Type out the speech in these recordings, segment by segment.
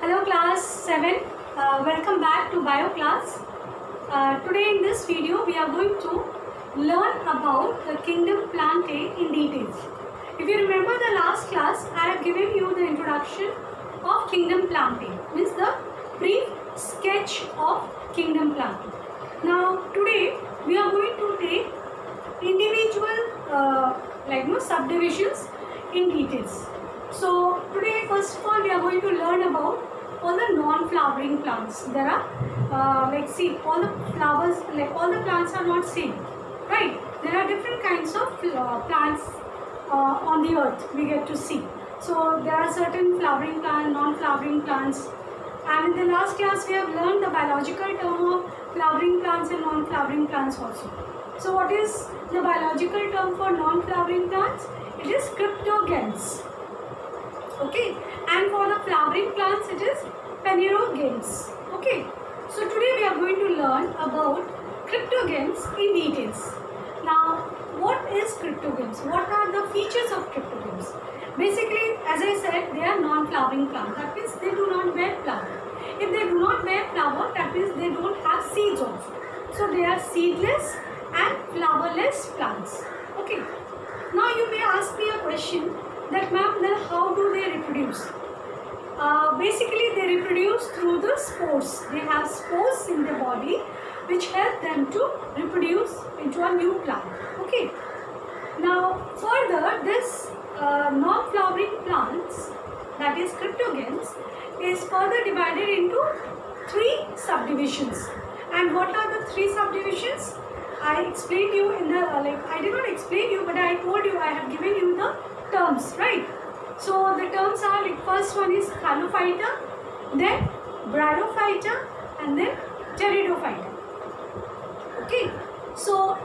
Hello class 7, welcome back to bio class. Today in this video we are going to learn about the kingdom Plantae in details. If you remember the last class, I have given you the introduction of kingdom Plantae, means the brief sketch of kingdom Plantae. Now today we are going to take individual subdivisions in details. So today first of all we are going to learn about all the non-flowering plants. There are all the flowers, all the plants are not same, right? There are different kinds of plants on the earth we get to see. So there are certain flowering plants, non-flowering plants, and in the last class we have learned the biological term of flowering plants and non-flowering plants also. So what is the biological term for non-flowering plants? It is cryptogames. Okay, and for the flowering plants it is phanerogames. Okay, so today we are going to learn about cryptogames in details. Now, what is cryptogames? What are the features of cryptogames? Basically, as I said, they are non-flowering plants. That means they do not bear flower. If they do not bear flower, that means they don't have seeds also. So they are seedless and flowerless plants. Okay. Now you may ask me a question that, ma'am, then how do they reproduce? Basically they reproduce through the spores. They have spores in their body which help them to reproduce into a new plant. Okay. Now further, this non-flowering plants, that is cryptogames, is further divided into 3 subdivisions. And what are the 3 subdivisions? I explained you in the I did not explain you, but I told you, I have given you the terms, right? So the terms are first one is Thallophyta, then Bryophyta, and then Pteridophyta. Okay, so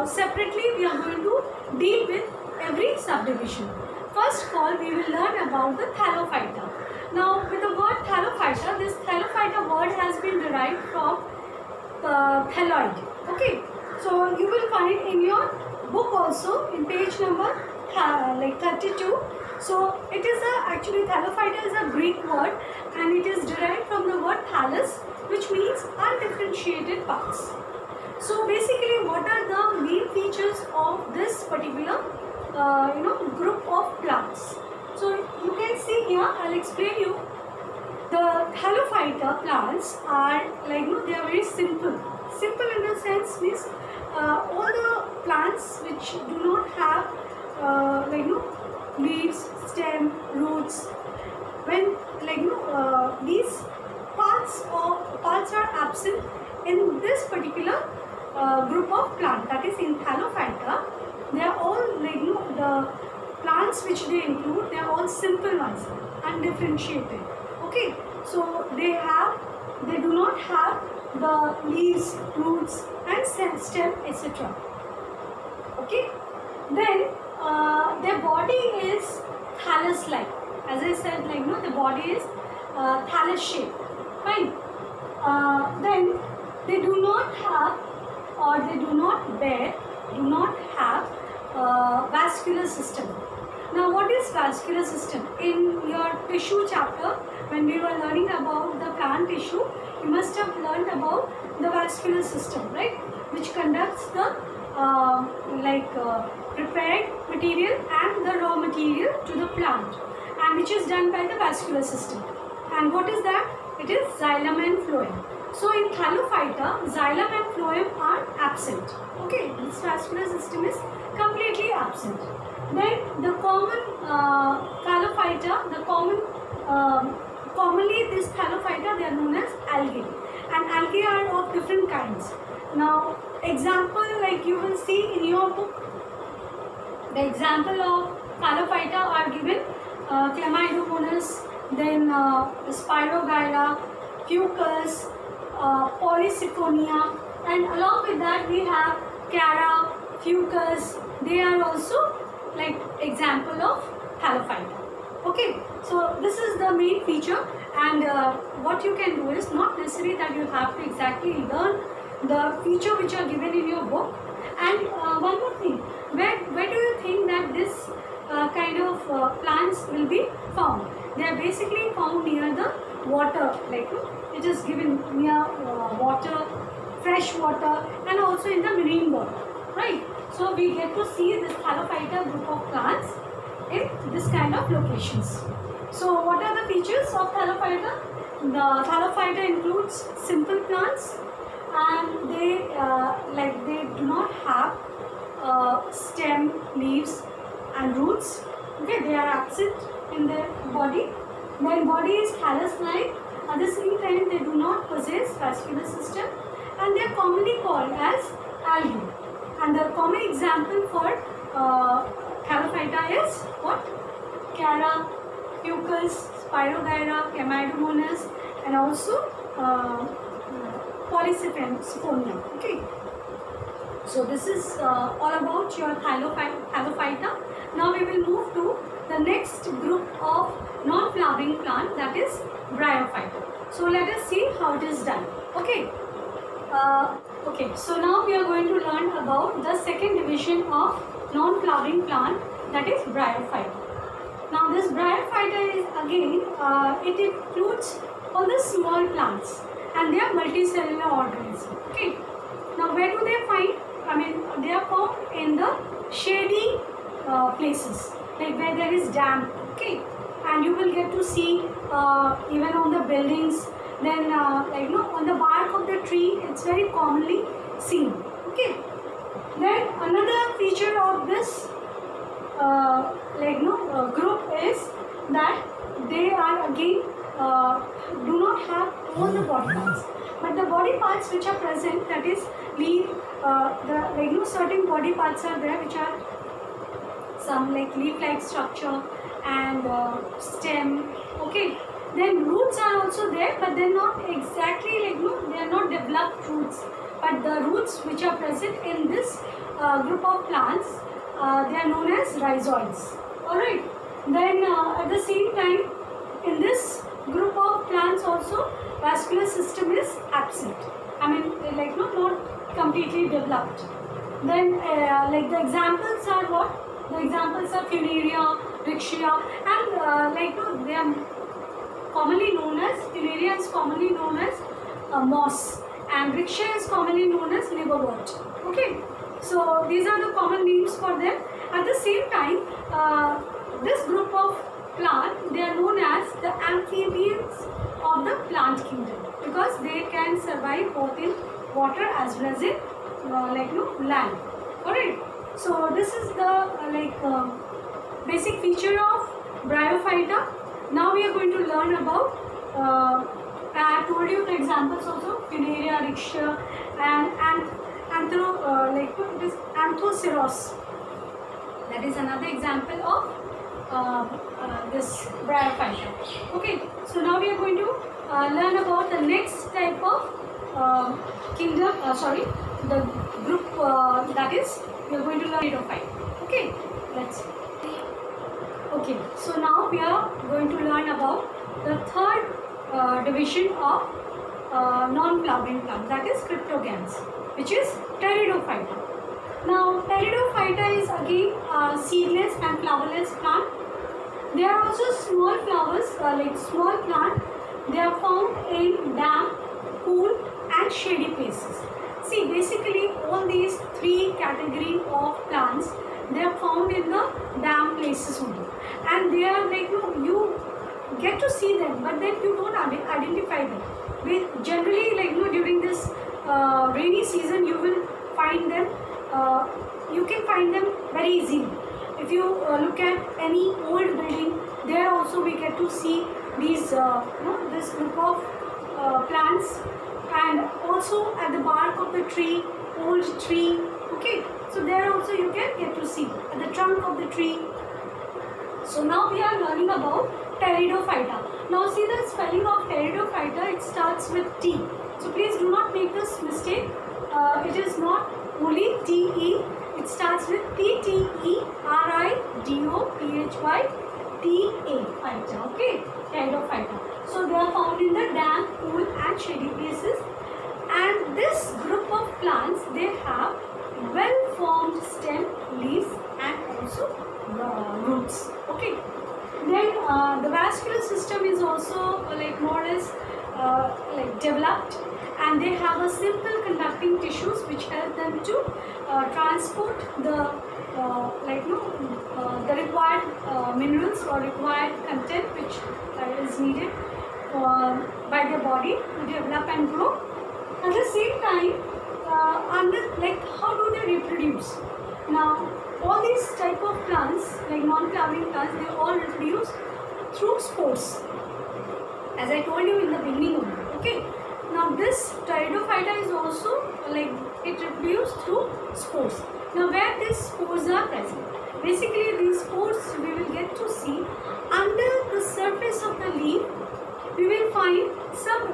separately we are going to deal with every subdivision. First of all, we will learn about the Thallophyta. Now with the word Thallophyta, this Thallophyta word has been derived from thalloid. Okay, so you will find in your book also in page number 32. So it is actually Thallophyta is a Greek word and it is derived from the word thallus, which means undifferentiated parts. So basically, what are the main features of this particular group of plants? So you can see here, I'll explain you. The Thallophyta plants are they are very simple. Simple in the sense means all the plants which do not have leaves, stem, roots. When these parts are absent in this particular group of plant, that is in Thallophyta, they are all the plants which they include, they are all simple ones, undifferentiated. Okay, so they do not have the leaves, roots and stem, etc. Okay, then their body is thallus-like. As I said, the body is thallus shape. Fine. Then they do not have, or they do not have vascular system. Now what is vascular system? In your tissue chapter, when we were learning about the plant tissue, you must have learned about the vascular system, right? Which conducts the prepared material and the raw material to the plant, and which is done by the vascular system. And what is that? It is xylem and phloem. So in Thallophyta, xylem and phloem are absent. Okay, this vascular system is completely absent. Then the common Thallophyta, commonly this Thallophyta, they are known as algae, and algae are of different kinds. Now example, you will see in your book, the example of Thallophyta are given: Chlamydomonas, then Spirogyra, Fucus, Polysiponia, and along with that we have Chara, Fucus. They are also example of Thallophyta. Okay, so this is the main feature, and what you can do is not necessary that you have to exactly learn the feature which are given in your book. And one more thing, where do you think that this kind of plants will be found? They are basically found near the water, like it is given near water, fresh water, and also in the marine world, right? So we get to see this Thallophyta group of plants in this kind of locations. So what are the features of Thallophyta? The Thallophyta includes simple plants, and they do not have stem, leaves, and roots. Okay, they are absent in their body. Their body is thallus-like. At the same time, they do not possess vascular system, and they are commonly called as algae. And the common example for Thallophyta is what? Chara, Fucus, Spirogyra, Chamaedomonas, and also Polycyphemia. Okay. So this is all about your Thallophyta. Now we will move to the next group of non-flowering plant, that is Bryophyta. So let us see how it is done. Okay. Okay. So now we are going to learn about the second division of non-flowering plant, that is Bryophyta. Now this Bryophyta is again it includes all the small plants, and they are multicellular organisms. Okay. Now where do they find? I mean, they are found in the shady places, like where there is damp. Okay. And you will get to see even on the buildings. Then on the bark of the tree, it's very commonly seen. Okay. Then another feature of this group is that they are again do not have all the body parts, but the body parts which are present, that is leaf, certain body parts are there which are some like leaf-like structure and stem. Okay. Then roots are also there, but they are not exactly they are not developed roots, but the roots which are present in this group of plants, they are known as rhizoids. Alright. Then at the same time, in this group of plants also, vascular system is absent. I mean, not completely developed. Then the examples are what? The examples are Funaria, Rixia, and they are commonly known as, Funaria is commonly known as moss, and Rixia is commonly known as liverwort. Okay. So these are the common names for them. At the same time, this group of plant, they are known as the amphibians of the plant kingdom, because they can survive both in water as well as in land. Alright. So this is the basic feature of Bryophyta. Now we are going to learn about I told you the examples also, Funaria, Rixia, and Anthoceros. That is another example of this Bryophyta. Okay, so now we are going to learn about the next type of the group that is, we are going to learn Pteridophyta. Okay, let's see. Okay, so now we are going to learn about the third division of non-flowering plant, that is Cryptogams, which is Pteridophyta. Now, Pteridophyta is again seedless and flowerless plant. They are also small flowers, small plant. They are found in damp, cool, and shady places. See, basically all these three category of plants, they are found in the damp places only, and they are you get to see them, but then you don't identify them. Generally, during this rainy season, you will find them. You can find them very easily. If you look at any old building, there also we get to see these this group of plants, and also at the bark of the tree, old tree. Okay, so there also you can get to see at the trunk of the tree. So now we are learning about Pteridophyta. Now see the spelling of Pteridophyta, it starts with T. So please do not make this mistake. It is not only T-E, it starts with P-T-E-R-I-D-O-P-H-Y-T-A. Okay, Pteridophyta. So they are found in the damp, cool and shady places. And this group of plants, they have well-formed stem, leaves and also roots. Okay. Then the cardiovascular system is also like more or less like developed, and they have a simple conducting tissues which help them to transport the the required minerals or required content which is needed by their body to develop and grow. At the same time, how do they reproduce? Now, all these type of plants, like non-flowering plants, they all reproduce through spores, as I told you in the beginning only. Okay. Now, this Pteridophyta is also like it reproduces through spores. Now, where these spores are present, basically these spores we will get to see under the surface of the leaf. We will find some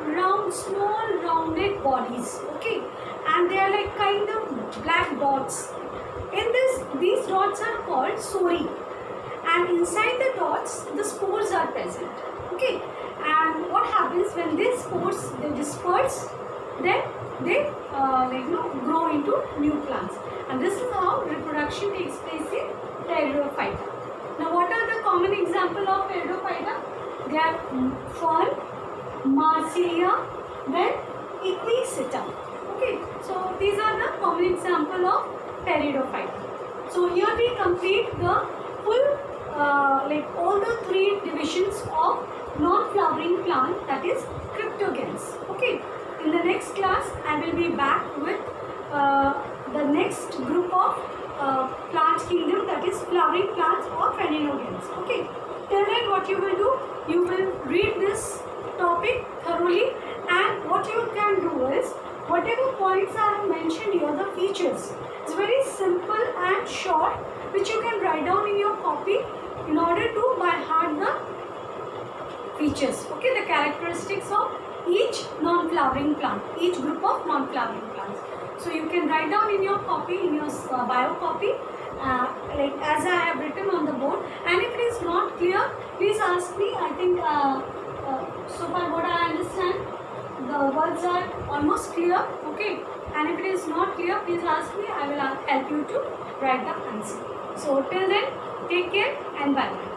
small rounded bodies, okay, and they are like kind of black dots. In these dots are called sori, and inside the dots, the spores are present, okay. And what happens when these spores they disperse, then they grow into new plants, and this is how reproduction takes place in Pteridophyta. Now, what are the common example of Pteridophyta? They are fern, Marsilia, then Equiseta. Okay, so these are the common example of Pteridophyta. So here we complete the full all the three divisions of non-flowering plant, that is cryptogens. Okay, in the next class I will be back with the next group of plant kingdom, that is flowering plants or phanerogens. Okay, till then what you will do, you will read this topic thoroughly, and what you can do is whatever points I have mentioned here, the features, it's very simple and short, which you can write down in your copy in order to by heart the features, okay, the characteristics of each non-flowering plant, each group of non-flowering plants. So you can write down in your copy, in your bio copy, like as I have written on the board, and if it is not clear, please ask me. I think so far what I understand, the words are almost clear, okay, and if it is not clear, please ask me. I will help you to write the answer. So till then, take care and bye bye.